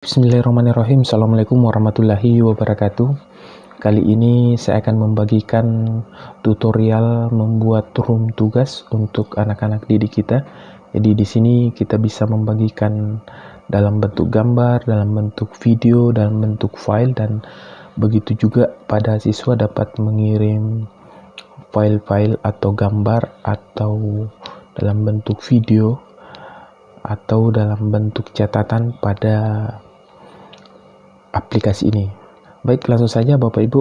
Bismillahirrahmanirrahim. Assalamualaikum warahmatullahi wabarakatuh. Kali ini saya akan membagikan tutorial membuat room tugas untuk anak-anak didik kita. Jadi di sini kita bisa membagikan dalam bentuk gambar, dalam bentuk video, dalam bentuk file, dan begitu juga pada siswa dapat mengirim file-file atau gambar atau dalam bentuk video atau dalam bentuk catatan pada aplikasi ini. Baik, langsung saja Bapak Ibu.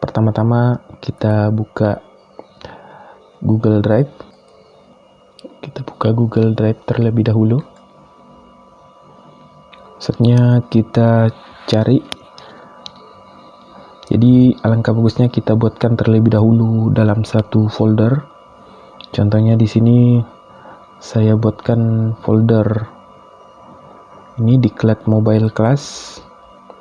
Pertama-tama kita buka Google Drive. Kita buka Google Drive terlebih dahulu. Selanjutnya kita cari. Jadi alangkah bagusnya kita buatkan terlebih dahulu dalam satu folder. Contohnya di sini saya buatkan folder ini Diklat Mobile Class.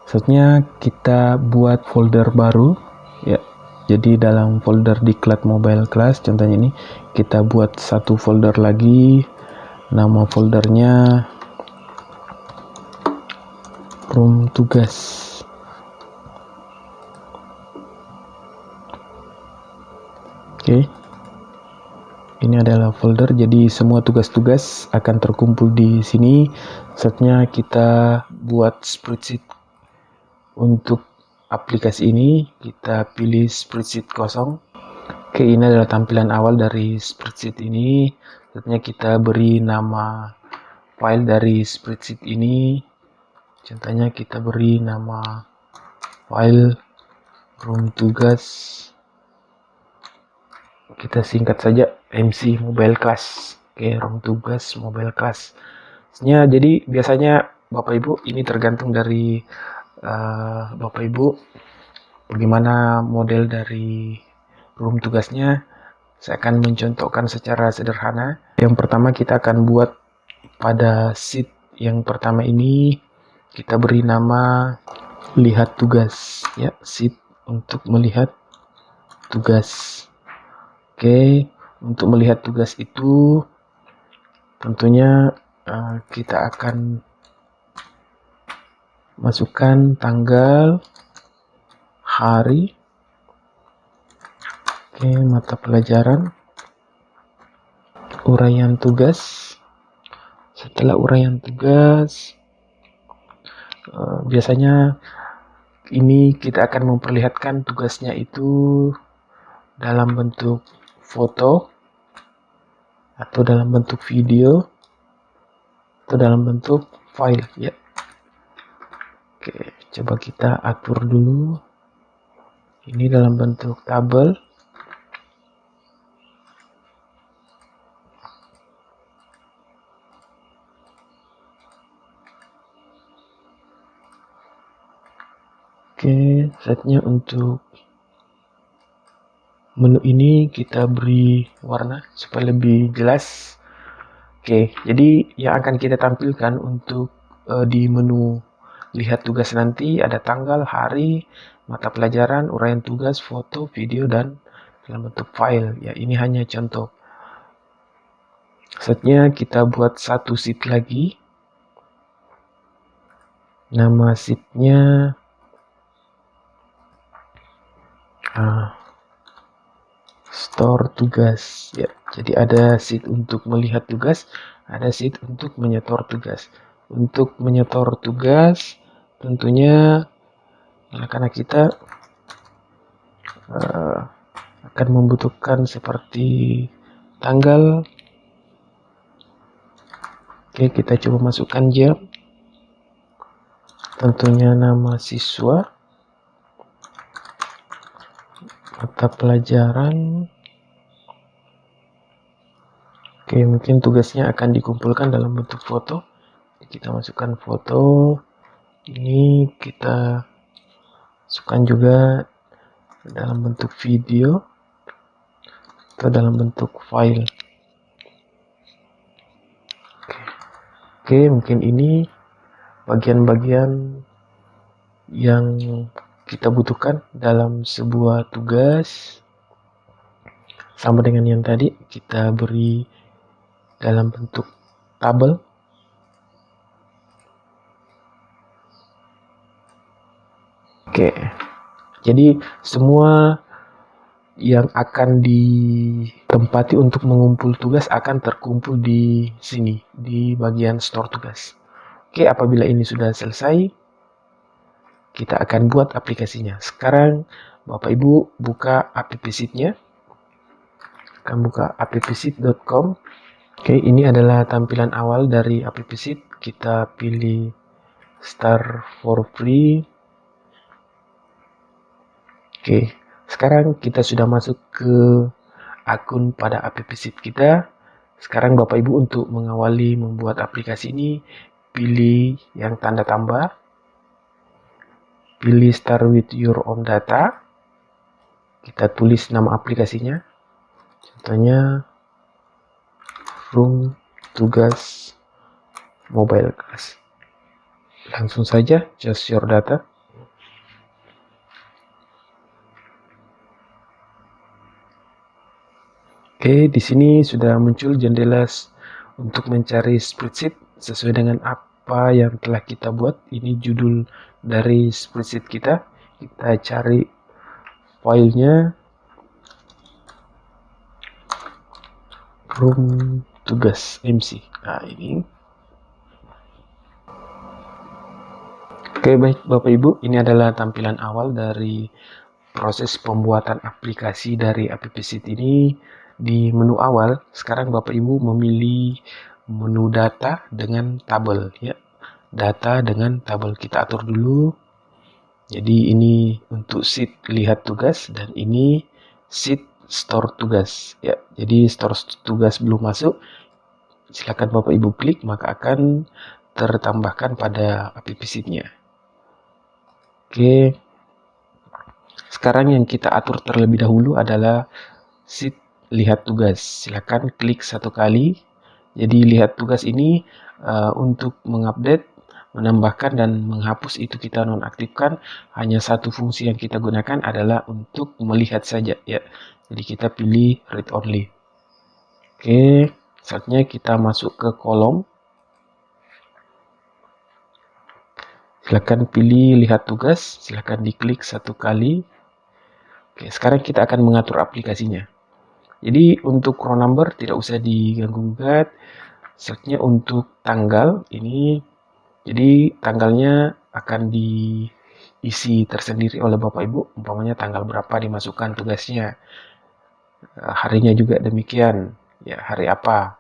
Selanjutnya kita buat folder baru ya. Jadi dalam folder Diklat Mobile Class contohnya ini kita buat satu folder lagi, nama foldernya Room Tugas. Oke. Ini adalah folder, jadi semua tugas-tugas akan terkumpul di sini. Selanjutnya kita buat spreadsheet. Untuk aplikasi ini kita pilih spreadsheet kosong. Oke, ini adalah tampilan awal dari spreadsheet ini. Selanjutnya kita beri nama file dari spreadsheet ini. Contohnya kita beri nama file room tugas. Kita singkat saja MC Mobile Class. Oke, room tugas Mobile Class. Jadi biasanya Bapak Ibu ini tergantung dari Bapak Ibu bagaimana model dari room tugasnya. Saya akan mencontohkan secara sederhana. Yang pertama kita akan buat pada sheet yang pertama ini kita beri nama lihat tugas ya, sheet untuk melihat tugas. Oke, untuk melihat tugas itu tentunya kita akan masukkan tanggal, hari, oke, mata pelajaran, uraian tugas. Setelah uraian tugas, biasanya ini kita akan memperlihatkan tugasnya itu dalam bentuk foto atau dalam bentuk video atau dalam bentuk file ya. Oke, coba kita atur dulu. Ini dalam bentuk tabel. Oke, saatnya untuk menu ini kita beri warna supaya lebih jelas. Oke, jadi yang akan kita tampilkan untuk di menu lihat tugas nanti ada tanggal, hari, mata pelajaran, uraian tugas, foto, video, dan dalam bentuk file. Ya, ini hanya contoh. Saatnya kita buat satu sheet lagi. Nama sheetnya store tugas. Ya, jadi ada sheet untuk melihat tugas, ada sheet untuk menyetor tugas. Untuk menyetor tugas tentunya anak-anak kita akan membutuhkan seperti tanggal. Oke, kita coba masukkan jam, tentunya nama siswa, mata pelajaran. Oke, mungkin tugasnya akan dikumpulkan dalam bentuk foto. Kita masukkan foto. Ini kita masukkan juga dalam bentuk video atau dalam bentuk file. Oke, mungkin ini bagian-bagian yang kita butuhkan dalam sebuah tugas. Sama dengan yang tadi, kita beri dalam bentuk tabel. Oke, jadi semua yang akan ditempati untuk mengumpul tugas akan terkumpul di sini, di bagian store tugas. Oke, apabila ini sudah selesai, kita akan buat aplikasinya. Sekarang Bapak Ibu buka app sheet-nya. Akan buka appsheet.com. Oke, ini adalah tampilan awal dari app sheet. Kita pilih Start for Free. Oke, sekarang kita sudah masuk ke akun pada app sheet kita. Sekarang Bapak Ibu untuk mengawali membuat aplikasi ini, pilih yang tanda tambah, pilih Start with your own data, kita tulis nama aplikasinya, contohnya Room Tugas Mobile Class. Langsung saja just your data. Oke, di sini sudah muncul jendela untuk mencari spreadsheet sesuai dengan apa yang telah kita buat. Ini judul dari spreadsheet kita. Kita cari filenya, room tugas MC. Nah, ini. Oke, baik Bapak Ibu, ini adalah tampilan awal dari proses pembuatan aplikasi dari app sheet ini. Di menu awal, sekarang Bapak Ibu memilih menu data dengan tabel ya. Data dengan tabel kita atur dulu. Jadi ini untuk sheet lihat tugas dan ini sheet store tugas ya. Jadi store tugas belum masuk. Silakan Bapak Ibu klik maka akan tertambahkan pada app sheet-nya. Oke. Sekarang yang kita atur terlebih dahulu adalah sheet lihat tugas. Silakan klik satu kali. Jadi lihat tugas ini untuk mengupdate, menambahkan dan menghapus itu kita nonaktifkan. Hanya satu fungsi yang kita gunakan adalah untuk melihat saja ya. Jadi kita pilih read only. Oke, saatnya kita masuk ke kolom. Silakan pilih lihat tugas, silakan diklik satu kali. Oke, sekarang kita akan mengatur aplikasinya. Jadi untuk row number tidak usah diganggu gugat. Selanjutnya untuk tanggal ini, jadi tanggalnya akan diisi tersendiri oleh Bapak Ibu. Umpamanya tanggal berapa dimasukkan tugasnya. Harinya juga demikian, ya hari apa.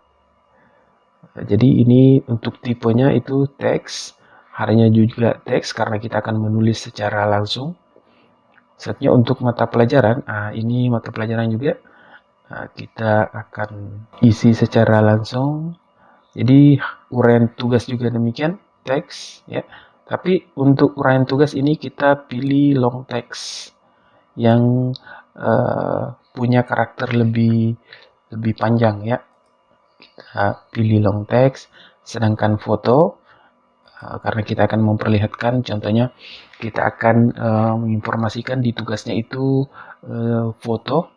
Jadi ini untuk tipenya itu teks, harinya juga teks karena kita akan menulis secara langsung. Selanjutnya untuk mata pelajaran, ini mata pelajaran juga. Kita akan isi secara langsung. Jadi uraian tugas juga demikian, teks ya. Tapi untuk uraian tugas ini kita pilih long text yang punya karakter lebih panjang ya. Kita pilih long text, sedangkan foto karena kita akan memperlihatkan, contohnya kita akan menginformasikan di tugasnya itu foto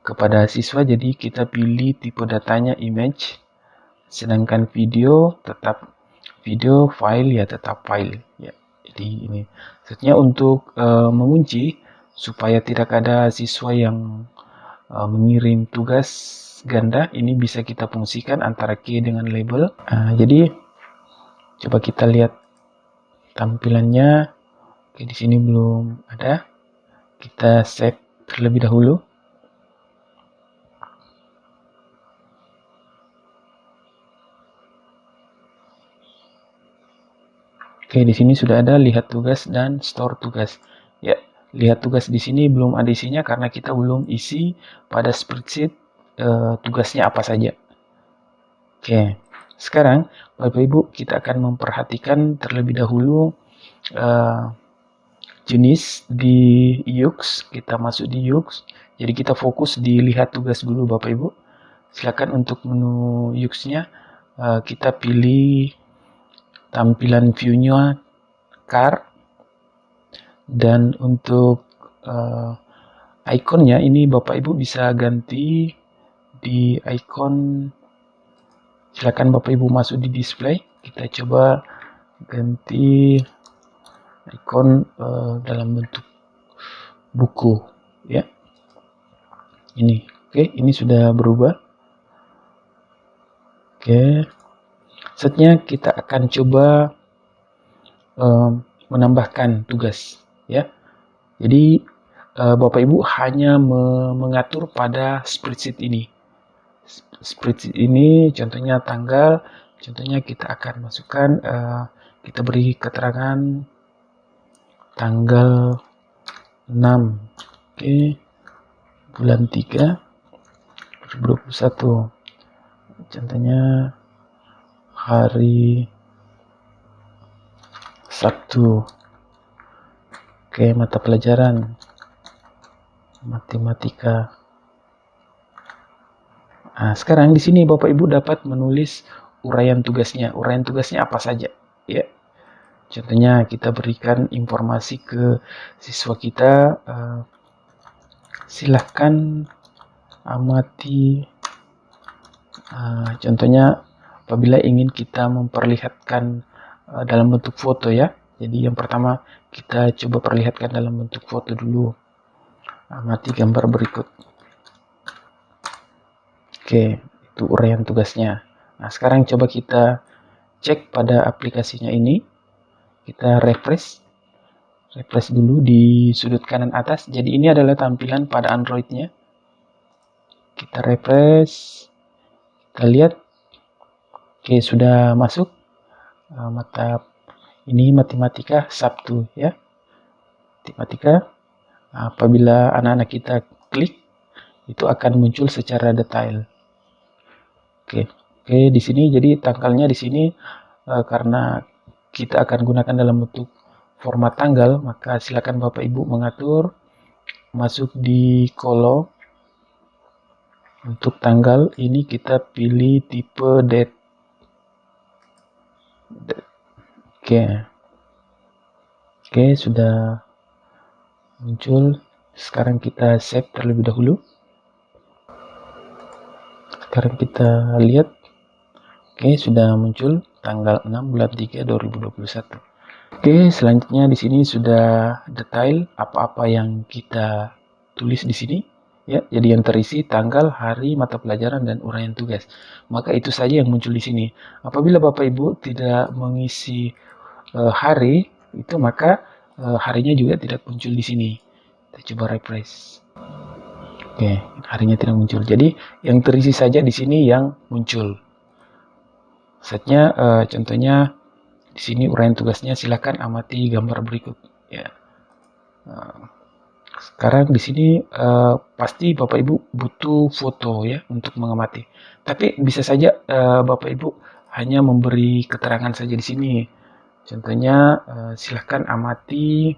kepada siswa, jadi kita pilih tipe datanya image, sedangkan video tetap video, file ya tetap file ya. Jadi ini selanjutnya untuk mengunci supaya tidak ada siswa yang mengirim tugas ganda, ini bisa kita fungsikan antara key dengan label. Jadi coba kita lihat tampilannya. Oke, di sini belum ada. Kita save terlebih dahulu. Oke, di sini sudah ada lihat tugas dan store tugas. Ya, lihat tugas di sini belum ada isinya karena kita belum isi pada spreadsheet tugasnya apa saja. Oke, sekarang Bapak Ibu kita akan memperhatikan terlebih dahulu jenis di UX. Kita masuk di UX. Jadi kita fokus di lihat tugas dulu Bapak Ibu. Silakan untuk menu UX-nya kita pilih tampilan view-nya car, dan untuk ikonnya ini Bapak Ibu bisa ganti di icon. Silakan Bapak Ibu masuk di display, kita coba ganti ikon dalam bentuk buku ya. Ini oke, ini sudah berubah. Oke, selanjutnya kita akan coba menambahkan tugas ya. Jadi Bapak Ibu hanya mengatur pada spreadsheet ini. Spreadsheet ini contohnya tanggal, contohnya kita akan masukkan, kita beri keterangan tanggal 6 oke, bulan 3 2021, contohnya hari Sabtu. Oke, mata pelajaran matematika. Nah, sekarang di sini Bapak Ibu dapat menulis uraian tugasnya. Uraian tugasnya apa saja? Ya, contohnya kita berikan informasi ke siswa kita, silahkan amati. Contohnya apabila ingin kita memperlihatkan dalam bentuk foto ya. Jadi yang pertama kita coba perlihatkan dalam bentuk foto dulu. Amati gambar berikut. Oke, itu uraian tugasnya. Nah, sekarang coba kita cek pada aplikasinya ini. Kita refresh dulu di sudut kanan atas. Jadi ini adalah tampilan pada Android-nya. Kita refresh, kita lihat. Oke, sudah masuk mata ini matematika Sabtu ya. Matematika. Apabila anak-anak kita klik, itu akan muncul secara detail. Oke, di sini jadi tanggalnya di sini karena kita akan gunakan dalam bentuk format tanggal, maka silakan Bapak Ibu mengatur, masuk di kolom. Untuk tanggal ini kita pilih tipe date. Oke, sudah muncul. Sekarang kita save terlebih dahulu. Sekarang kita lihat. Oke, sudah muncul tanggal 6 bulan 3 2021. Oke, selanjutnya di sini sudah detail apa-apa yang kita tulis di sini ya. Jadi yang terisi tanggal, hari, mata pelajaran dan uraian tugas. Maka itu saja yang muncul di sini. Apabila Bapak Ibu tidak mengisi hari itu, maka harinya juga tidak muncul di sini. Kita coba refresh. Oke, harinya tidak muncul. Jadi yang terisi saja di sini yang muncul. Setnya contohnya di sini uraian tugasnya, silakan amati gambar berikut ya. Sekarang di sini pasti Bapak Ibu butuh foto ya untuk mengamati. Tapi bisa saja Bapak Ibu hanya memberi keterangan saja di sini. Contohnya silakan amati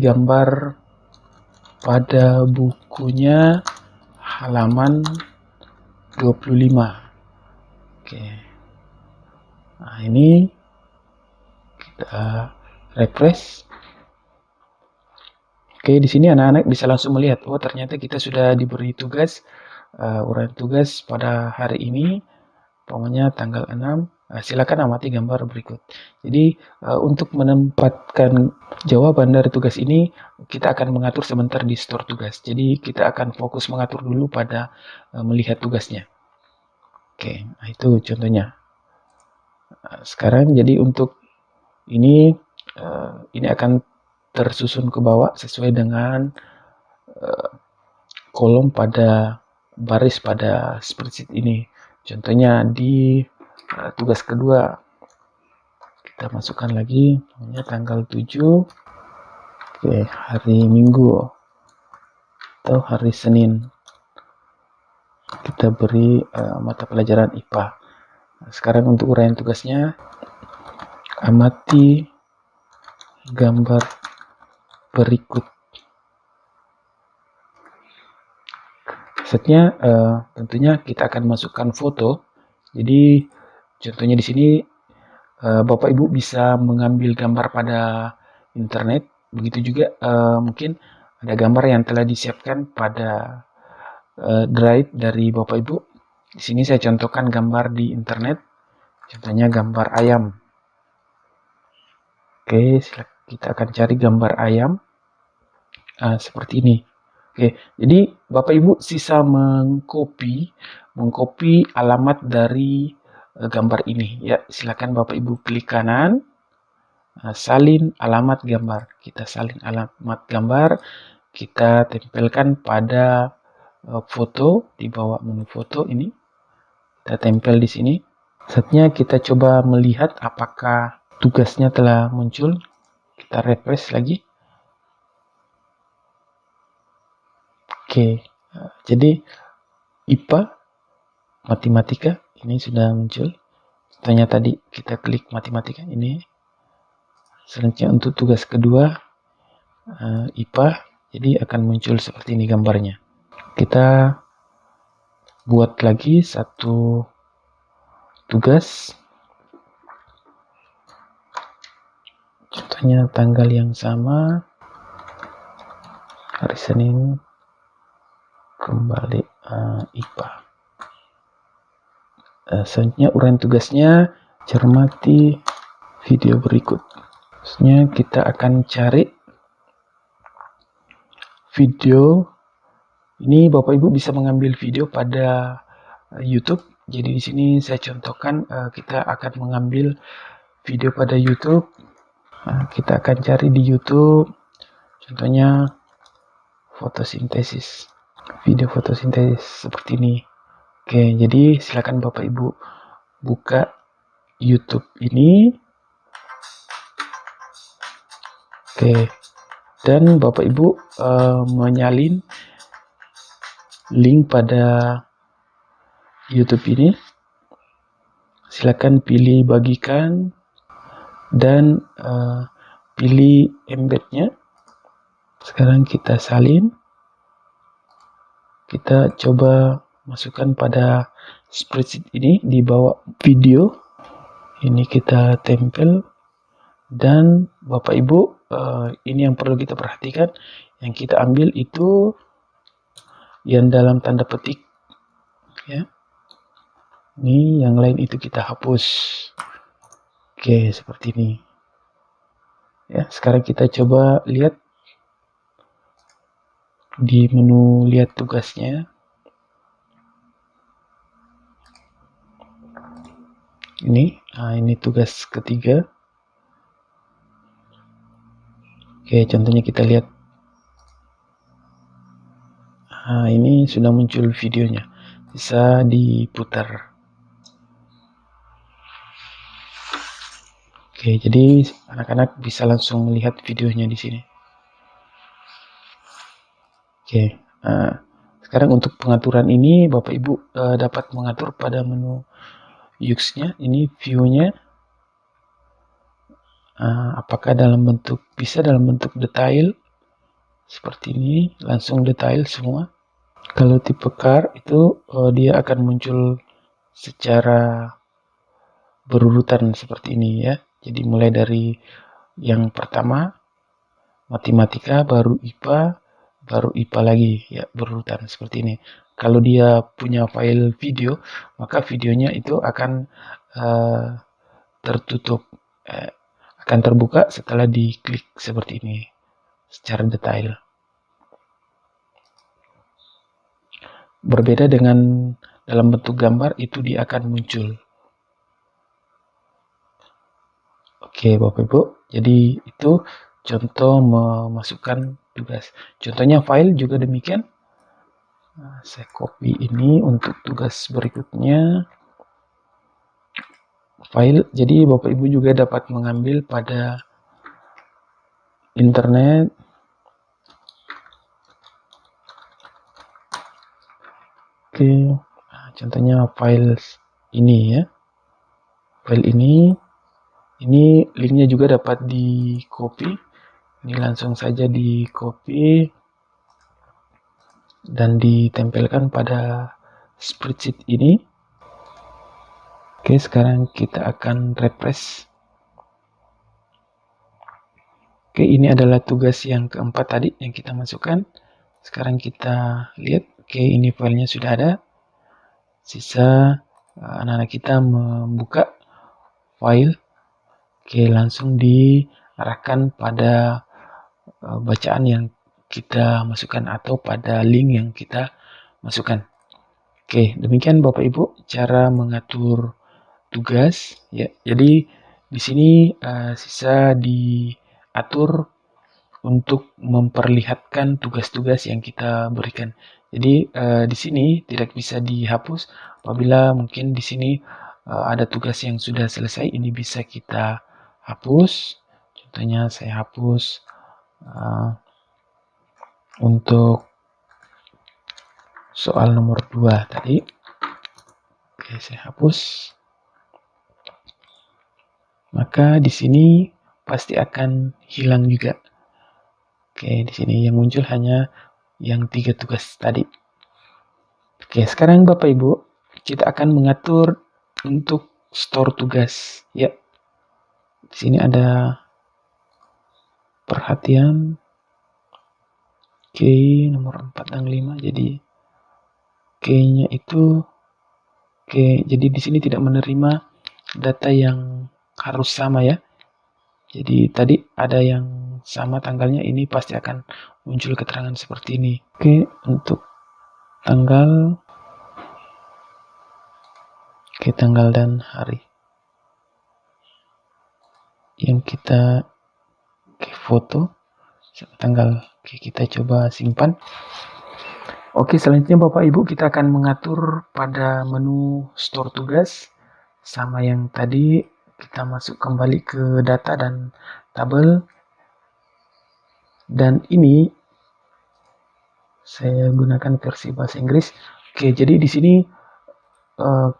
gambar pada bukunya halaman 25. Oke. Nah, ini kita refresh. Oke, di sini anak-anak bisa langsung melihat, oh ternyata kita sudah diberi tugas, uraian tugas pada hari ini, pokoknya tanggal 6. Silakan amati gambar berikut. Jadi untuk menempatkan jawaban dari tugas ini, kita akan mengatur sebentar di store tugas. Jadi kita akan fokus mengatur dulu pada melihat tugasnya. Oke, nah itu contohnya. Sekarang jadi untuk ini akan tersusun ke bawah sesuai dengan kolom pada baris pada spreadsheet ini. Contohnya di tugas kedua kita masukkan lagi namanya tanggal 7. Oke, hari Minggu atau hari Senin. Kita beri mata pelajaran IPA. Nah, sekarang untuk uraian tugasnya, amati gambar berikut. Setnya tentunya kita akan masukkan foto. Jadi contohnya di sini Bapak Ibu bisa mengambil gambar pada internet. Begitu juga mungkin ada gambar yang telah disiapkan pada drive dari Bapak Ibu. Di sini saya contohkan gambar di internet. Contohnya gambar ayam. Oke, kita akan cari gambar ayam seperti ini. Oke, jadi Bapak Ibu sisa mengcopy alamat dari gambar ini. Ya, silakan Bapak Ibu klik kanan, salin alamat gambar. Kita salin alamat gambar, kita tempelkan pada foto di bawah menu foto ini. Kita tempel di sini. Saatnya kita coba melihat apakah tugasnya telah muncul. Kita refresh lagi. Oke, jadi IPA, matematika ini sudah muncul. Contohnya tadi kita klik matematika ini. Selanjutnya untuk tugas kedua IPA, jadi akan muncul seperti ini gambarnya. Kita buat lagi satu tugas. Contohnya tanggal yang sama, hari Senin, kembali IPA. Selanjutnya uraian tugasnya, cermati video berikut. Selanjutnya kita akan cari video. Ini Bapak Ibu bisa mengambil video pada YouTube. Jadi di sini saya contohkan kita akan mengambil video pada YouTube. Kita akan cari di YouTube. Contohnya fotosintesis. Video fotosintesis seperti ini. Oke, jadi silakan Bapak Ibu buka YouTube ini. Oke, dan Bapak Ibu menyalin link pada YouTube ini. Silakan pilih bagikan dan pilih embednya. Sekarang kita salin. Kita coba masukkan pada spreadsheet ini di bawah video. Ini kita tempel. Dan Bapak Ibu, ini yang perlu kita perhatikan. Yang kita ambil itu yang dalam tanda petik, ya. Ini yang lain itu kita hapus. Oke, seperti ini. Ya, sekarang kita coba lihat di menu lihat tugasnya. Ini tugas ketiga. Oke, contohnya kita lihat. Ini sudah muncul videonya, bisa diputar. Oke, jadi anak-anak bisa langsung melihat videonya di sini. Oke, sekarang untuk pengaturan ini Bapak Ibu dapat mengatur pada menu UX-nya. Ini view-nya, apakah bisa dalam bentuk detail seperti ini, langsung detail semua. Kalau tipe car itu dia akan muncul secara berurutan seperti ini, ya. Jadi mulai dari yang pertama matematika, baru IPA, baru IPA lagi, ya, berurutan seperti ini. Kalau dia punya file video, maka videonya itu akan tertutup, akan terbuka setelah diklik seperti ini secara detail. Berbeda dengan dalam bentuk gambar, itu dia akan muncul. Oke Bapak Ibu, jadi itu contoh memasukkan tugas. Contohnya file juga demikian. Saya copy ini untuk tugas berikutnya. File, jadi Bapak Ibu juga dapat mengambil pada internet. Oke, contohnya file ini, ya. File ini linknya juga dapat di copy. Ini langsung saja di copy dan ditempelkan pada spreadsheet ini. Oke, sekarang kita akan refresh. Oke, ini adalah tugas yang keempat tadi yang kita masukkan. Sekarang kita lihat. Oke, ini filenya sudah ada. Sisa anak-anak kita membuka file. Oke, langsung diarahkan pada bacaan yang kita masukkan atau pada link yang kita masukkan. Oke, demikian Bapak Ibu cara mengatur tugas ya. Jadi di sini sisa diatur untuk memperlihatkan tugas-tugas yang kita berikan. Jadi di sini tidak bisa dihapus apabila mungkin di sini ada tugas yang sudah selesai, ini bisa kita hapus. Contohnya saya hapus untuk soal nomor 2 tadi. Oke, saya hapus. Maka di sini pasti akan hilang juga. Oke, di sini yang muncul hanya yang 3 tugas tadi. Oke, sekarang Bapak Ibu, kita akan mengatur untuk store tugas. Ya, di sini ada perhatian. Oke, nomor 4 dan 5. Jadi key-nya itu jadi di sini tidak menerima data yang harus sama ya. Jadi tadi ada yang sama tanggalnya, ini pasti akan muncul keterangan seperti ini. Oke, untuk tanggal, tanggal dan hari yang kita foto tanggal. Oke, kita coba simpan. Oke, selanjutnya Bapak Ibu kita akan mengatur pada menu store tugas. Sama yang tadi, kita masuk kembali ke data dan tabel. Dan ini saya gunakan versi bahasa Inggris. Oke, jadi di sini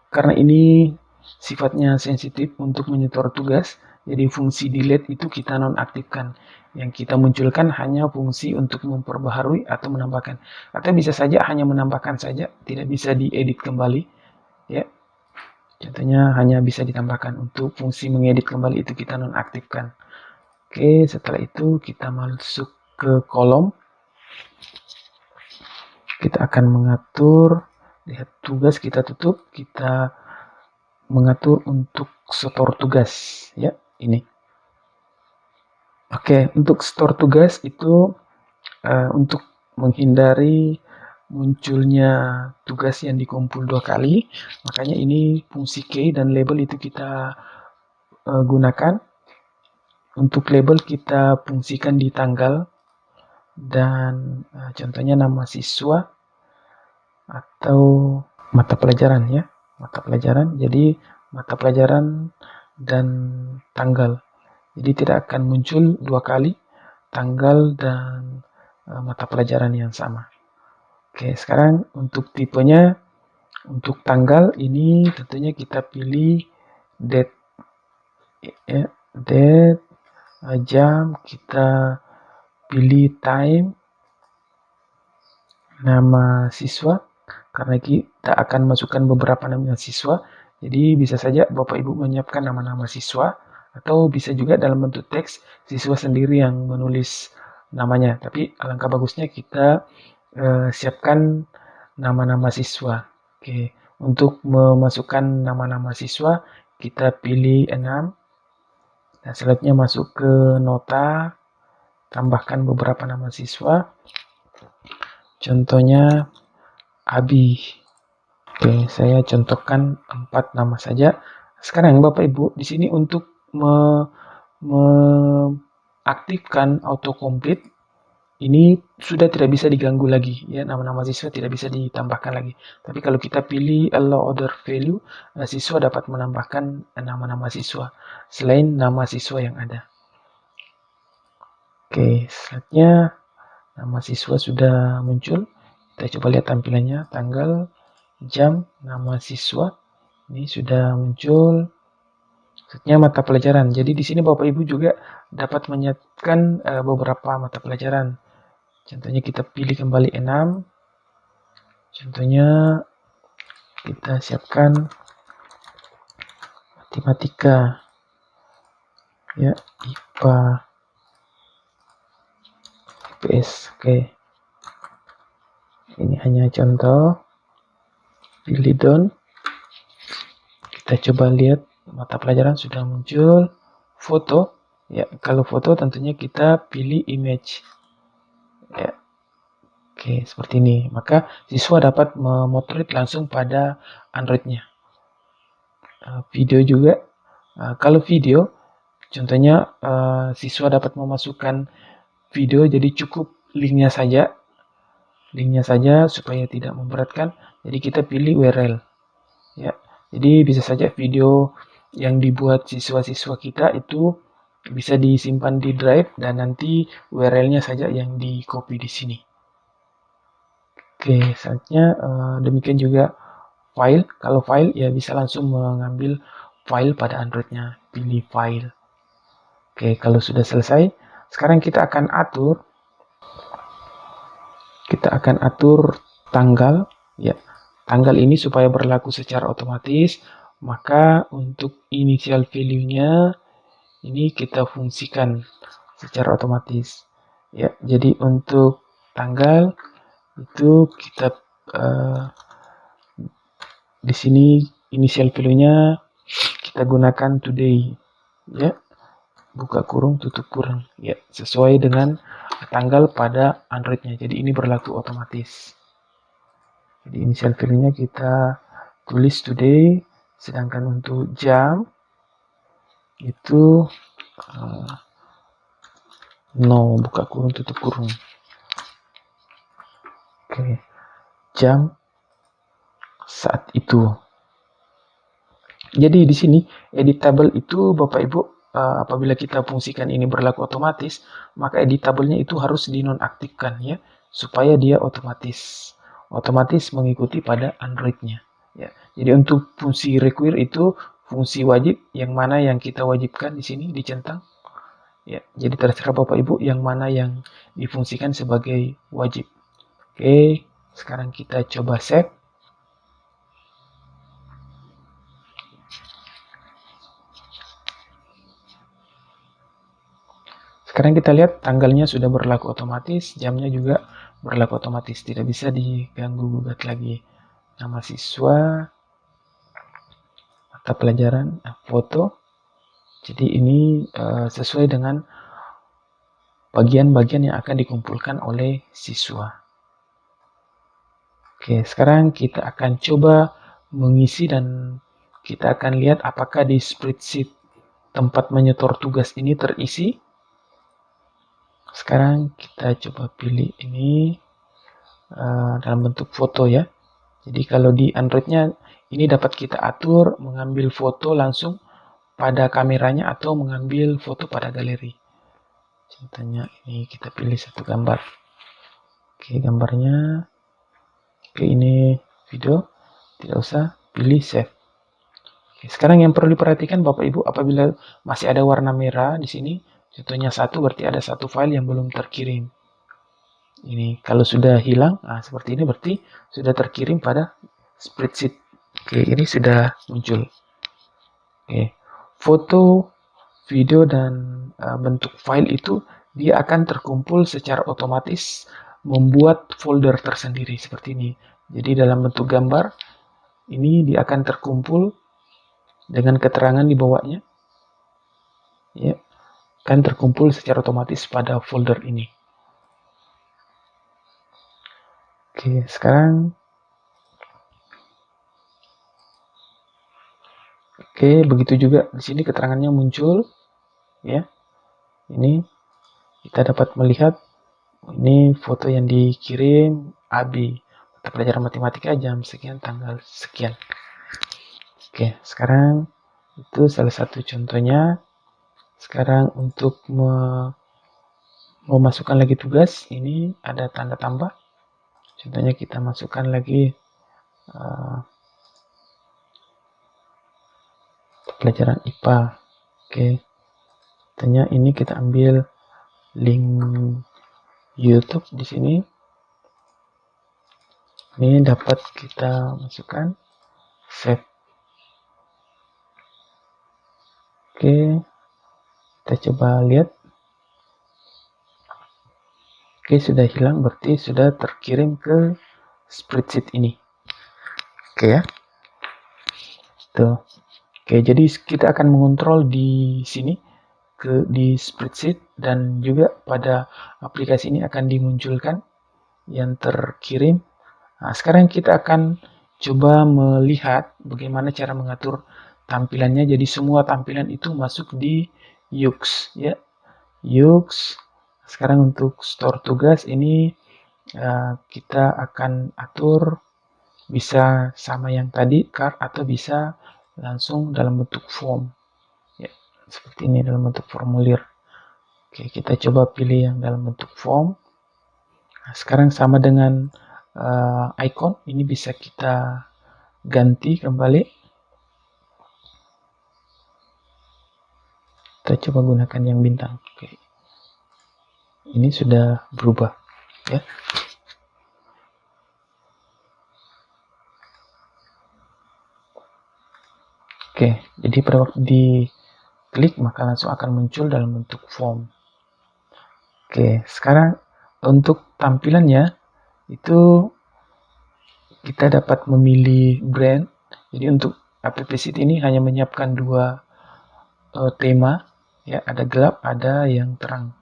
karena ini sifatnya sensitif untuk menyetor tugas, jadi fungsi delete itu kita nonaktifkan. Yang kita munculkan hanya fungsi untuk memperbaharui atau menambahkan. Atau bisa saja hanya menambahkan saja, tidak bisa diedit kembali. Ya, contohnya hanya bisa ditambahkan. Untuk fungsi mengedit kembali itu kita nonaktifkan. Oke, setelah itu kita masuk ke kolom. Kita akan mengatur, lihat tugas kita tutup, kita mengatur untuk store tugas ya, ini. Oke, untuk store tugas itu untuk menghindari munculnya tugas yang dikumpul 2 kali, makanya ini fungsi key dan label itu kita gunakan. Untuk label kita fungsikan di tanggal dan contohnya nama siswa atau mata pelajaran ya, mata pelajaran. Jadi mata pelajaran dan tanggal, jadi tidak akan muncul 2 kali tanggal dan mata pelajaran yang sama. Oke, sekarang untuk tipenya, untuk tanggal ini tentunya kita pilih date ya, date, jam, kita pilih time, nama siswa, karena kita akan masukkan beberapa nama siswa, jadi bisa saja Bapak Ibu menyiapkan nama-nama siswa, atau bisa juga dalam bentuk teks siswa sendiri yang menulis namanya. Tapi alangkah bagusnya kita siapkan nama-nama siswa. Oke, untuk memasukkan nama-nama siswa kita pilih 6. Dan selanjutnya masuk ke nota, tambahkan beberapa nama siswa. Contohnya Abi. Oke, saya contohkan 4 nama saja. Sekarang Bapak Ibu di sini untuk mengaktifkan autocomplete ini sudah tidak bisa diganggu lagi ya, nama-nama siswa tidak bisa ditambahkan lagi. Tapi kalau kita pilih allow other value, siswa dapat menambahkan nama-nama siswa selain nama siswa yang ada. Oke, selanjutnya nama siswa sudah muncul. Kita coba lihat tampilannya, tanggal, jam, nama siswa ini sudah muncul. Selanjutnya mata pelajaran. Jadi di sini Bapak Ibu juga dapat menyiapkan beberapa mata pelajaran. Contohnya kita pilih kembali 6. Contohnya kita siapkan matematika ya, IPA, IPS. Oke, ini hanya contoh. Pilih down. Kita coba lihat mata pelajaran sudah muncul. Foto, ya kalau foto tentunya kita pilih image, ya. Oke, seperti ini. Maka siswa dapat memotret langsung pada Android-nya. Video juga, kalau video, contohnya siswa dapat memasukkan video, jadi cukup linknya saja supaya tidak memberatkan. Jadi kita pilih URL, ya. Jadi bisa saja video yang dibuat siswa-siswa kita itu bisa disimpan di drive dan nanti URL-nya saja yang di copy di sini. Oke, selanjutnya demikian juga file. Kalau file ya bisa langsung mengambil file pada Android-nya, pilih file. Oke, kalau sudah selesai, sekarang kita akan atur tanggal, ya. Tanggal ini supaya berlaku secara otomatis, maka untuk initial value-nya ini kita fungsikan secara otomatis, ya. Jadi untuk tanggal itu kita di sini initial value-nya kita gunakan today, ya. Buka kurung, tutup kurung, ya, sesuai dengan tanggal pada Android-nya. Jadi ini berlaku otomatis. Jadi initial value-nya kita tulis today, sedangkan untuk jam itu no, buka kurung, tutup kurung. Oke, jam saat itu. Jadi di sini editable itu Bapak Ibu, apabila kita fungsikan ini berlaku otomatis, maka editable-nya itu harus dinonaktifkan, ya, supaya dia otomatis mengikuti pada Android-nya, ya. Jadi untuk fungsi require itu fungsi wajib, yang mana yang kita wajibkan di sini dicentang, ya. Jadi terserah Bapak Ibu yang mana yang difungsikan sebagai wajib. Oke, sekarang kita coba save. Sekarang kita lihat tanggalnya sudah berlaku otomatis, jamnya juga berlaku otomatis, tidak bisa diganggu gugat lagi. Nama siswa, mata pelajaran, foto. Jadi ini sesuai dengan bagian-bagian yang akan dikumpulkan oleh siswa. Oke, sekarang kita akan coba mengisi dan kita akan lihat apakah di spreadsheet tempat menyetor tugas ini terisi. Sekarang kita coba pilih ini dalam bentuk foto, ya. Jadi kalau di Android-nya ini dapat kita atur mengambil foto langsung pada kameranya atau mengambil foto pada galeri. Contohnya ini kita pilih satu gambar. Oke, gambarnya. Oke, ini video. Tidak usah, pilih save. Oke, sekarang yang perlu diperhatikan Bapak Ibu, apabila masih ada warna merah di sini, contohnya 1, berarti ada satu file yang belum terkirim. Ini kalau sudah hilang, seperti ini berarti sudah terkirim pada spreadsheet. Oke, ini sudah muncul. Oke, foto, video, dan bentuk file itu dia akan terkumpul secara otomatis membuat folder tersendiri seperti ini. Jadi dalam bentuk gambar, ini dia akan terkumpul dengan keterangan di bawahnya, ya, akan terkumpul secara otomatis pada folder ini. Oke, sekarang begitu juga di sini keterangannya muncul, ya. Ini kita dapat melihat ini foto yang dikirim AB, mata pelajaran matematika jam sekian tanggal sekian. Oke, sekarang itu salah satu contohnya. Sekarang untuk memasukkan lagi tugas, ini ada tanda tambah. Contohnya kita masukkan lagi pelajaran IPA. Oke, contohnya ini kita ambil link YouTube di sini. Ini dapat kita masukkan, save. Oke, kita coba lihat. Oke, sudah hilang, berarti sudah terkirim ke spreadsheet ini. Oke, ya. Tuh. Oke, jadi kita akan mengontrol di sini di spreadsheet, dan juga pada aplikasi ini akan dimunculkan yang terkirim. Nah, sekarang kita akan coba melihat bagaimana cara mengatur tampilannya. Jadi semua tampilan itu masuk di Yux ya. Yux. Sekarang untuk store tugas ini kita akan atur bisa sama yang tadi card atau bisa langsung dalam bentuk form ya, seperti ini dalam bentuk formulir. Oke, kita coba pilih yang dalam bentuk form. Nah, sekarang sama dengan icon ini bisa kita ganti kembali. Kita coba gunakan yang bintang. Oke, ini sudah berubah ya. Oke, jadi pada waktu diklik maka langsung akan muncul dalam bentuk form. Oke, sekarang untuk tampilannya itu kita dapat memilih brand. Jadi untuk app sheet ini hanya menyiapkan dua tema ya, ada gelap, ada yang terang.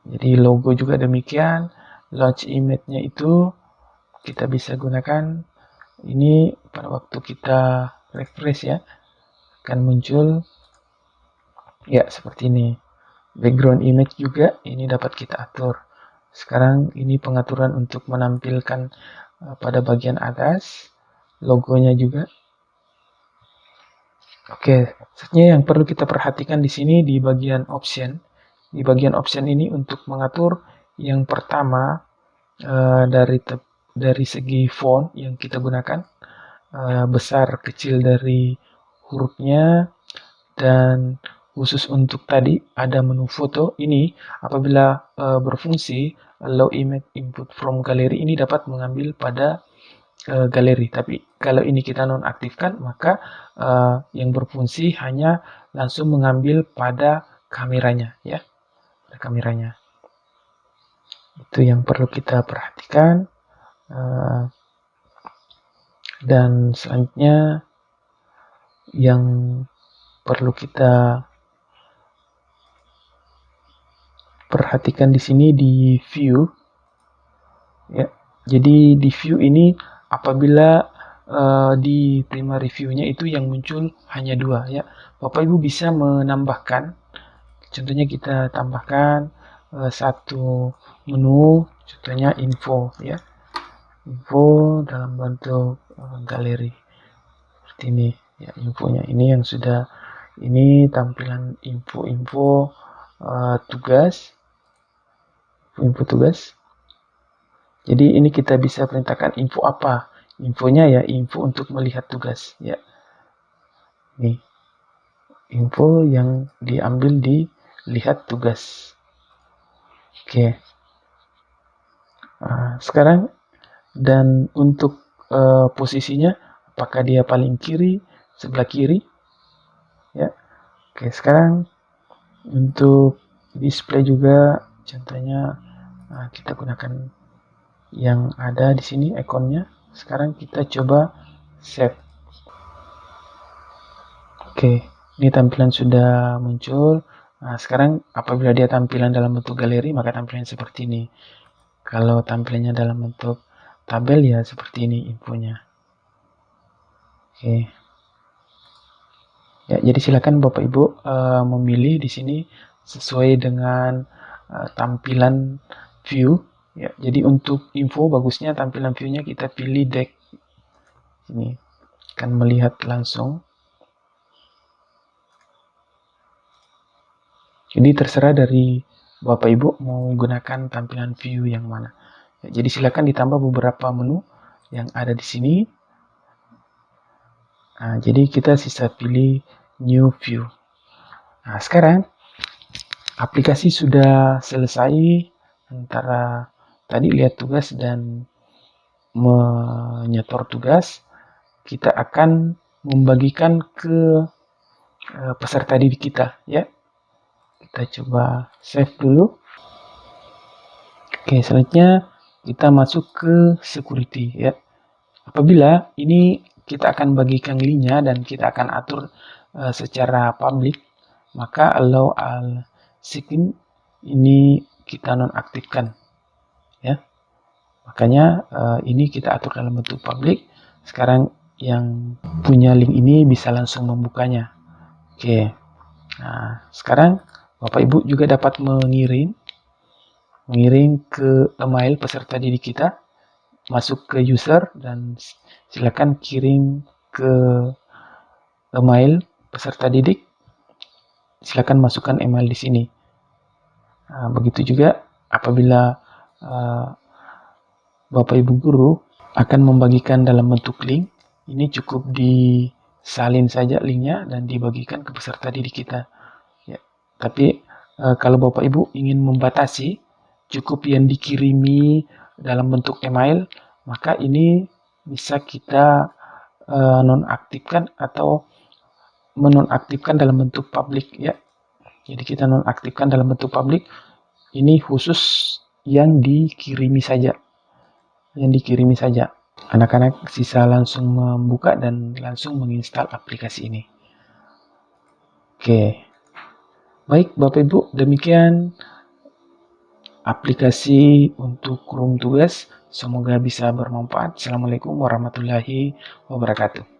Jadi logo juga demikian. Launch image-nya itu kita bisa gunakan ini pada waktu kita refresh ya, akan muncul ya seperti ini. Background image juga ini dapat kita atur. Sekarang ini pengaturan untuk menampilkan pada bagian atas logonya juga. Oke, selanjutnya yang perlu kita perhatikan di sini di bagian option. Di bagian option ini untuk mengatur yang pertama dari segi font yang kita gunakan, besar kecil dari hurufnya, dan khusus untuk tadi ada menu foto ini apabila berfungsi allow image input from gallery ini dapat mengambil pada galeri. Tapi kalau ini kita nonaktifkan maka yang berfungsi hanya langsung mengambil pada kameranya ya, pada kameranya. Itu yang perlu kita perhatikan. Dan selanjutnya yang perlu kita perhatikan di sini di view ya. Jadi di view ini apabila di prima reviewnya itu yang muncul hanya dua ya, Bapak Ibu bisa menambahkan. Contohnya kita tambahkan satu menu, contohnya info ya, info dalam bentuk galeri seperti ini ya. Infonya ini yang sudah, ini tampilan info-info tugas, info tugas. Jadi ini kita bisa perintahkan info apa, infonya ya info untuk melihat tugas ya. Ini info yang diambil di lihat tugas. Oke. Sekarang dan untuk posisinya apakah dia paling kiri, sebelah kiri ya. Oke, sekarang untuk display juga contohnya kita gunakan yang ada di sini ikonnya. Sekarang kita coba save. Oke, ini tampilan sudah muncul. Nah, sekarang apabila dia tampilan dalam bentuk galeri maka tampilannya seperti ini. Kalau tampilannya dalam bentuk tabel ya seperti ini infonya. Oke. Ya, jadi silakan Bapak Ibu memilih di sini sesuai dengan tampilan view ya. Jadi untuk info bagusnya tampilan view-nya kita pilih deck. Ini akan melihat langsung. Jadi terserah dari Bapak Ibu mau gunakan tampilan view yang mana. Ya, jadi silakan ditambah beberapa menu yang ada di sini. Nah, jadi kita sisa pilih new view. Nah, sekarang aplikasi sudah selesai antara tadi lihat tugas dan menyetor tugas. Kita akan membagikan ke peserta didik kita ya. Kita coba save dulu. Oke, selanjutnya kita masuk ke security ya. Apabila ini kita akan bagikan linknya dan kita akan atur secara publik, maka allow all sign ini kita nonaktifkan ya. Makanya ini kita atur dalam bentuk publik. Sekarang yang punya link ini bisa langsung membukanya. Oke. Nah, sekarang Bapak Ibu juga dapat mengirim ke email peserta didik kita, masuk ke user dan silakan kirim ke email peserta didik. Silakan masukkan email di sini. Nah, begitu juga apabila Bapak Ibu guru akan membagikan dalam bentuk link, ini cukup disalin saja linknya dan dibagikan ke peserta didik kita. Ya, tapi kalau Bapak Ibu ingin membatasi, cukup yang dikirimi dalam bentuk email, maka ini bisa kita nonaktifkan atau menonaktifkan dalam bentuk publik ya. Jadi kita nonaktifkan dalam bentuk publik, ini khusus yang dikirimi saja. Anak-anak sisa langsung membuka dan langsung menginstal aplikasi ini. Oke. Baik Bapak Ibu, demikian aplikasi untuk Room Tugas. Semoga bisa bermanfaat. Assalamualaikum warahmatullahi wabarakatuh.